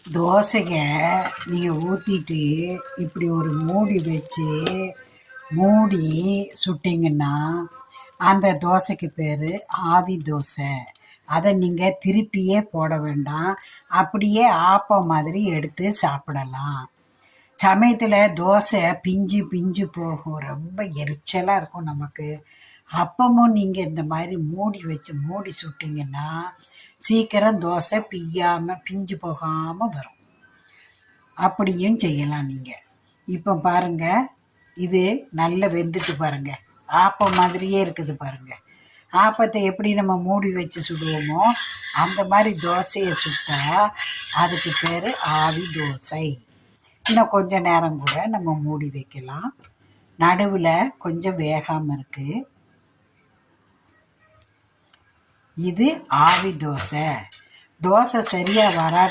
தோசைக நீங்கள் ஊற்றிட்டு இப்படி ஒரு மூடி வச்சு மூடி சுட்டிங்கன்னா அந்த தோசைக்கு பேர் ஆவி தோசை. அதை நீங்கள் திருப்பியே போட வேண்டாம், அப்படியே ஆப்பம் மாதிரி எடுத்து சாப்பிடலாம். சமயத்தில் தோசை பிஞ்சு பிஞ்சு போகும், ரொம்ப எரிச்சலாக இருக்கும் நமக்கு. அப்பமும் நீங்கள் இந்த மாதிரி மூடி வச்சு மூடி சுட்டிங்கன்னா சீக்கிரம் தோசை பிஞ்சு போகாமல் வரும். அப்படியும் செய்யலாம் நீங்கள். இப்போ பாருங்கள், இது நல்லா வெந்துட்டு பாருங்கள், ஆப்பம் மாதிரியே இருக்குது பாருங்கள். ஆப்பத்தை எப்படி நம்ம மூடி வச்சு சுடுவோமோ அந்த மாதிரி தோசையை சுட்டா அதுக்கு பேர் ஆவி தோசை. இன்னும் கொஞ்சம் நேரம் கூட நம்ம மூடி வைக்கலாம், நடுவில் கொஞ்சம் வேகாமல் இருக்குது. இது ஆவி தோசை. தோசை சரியாக வராட்டா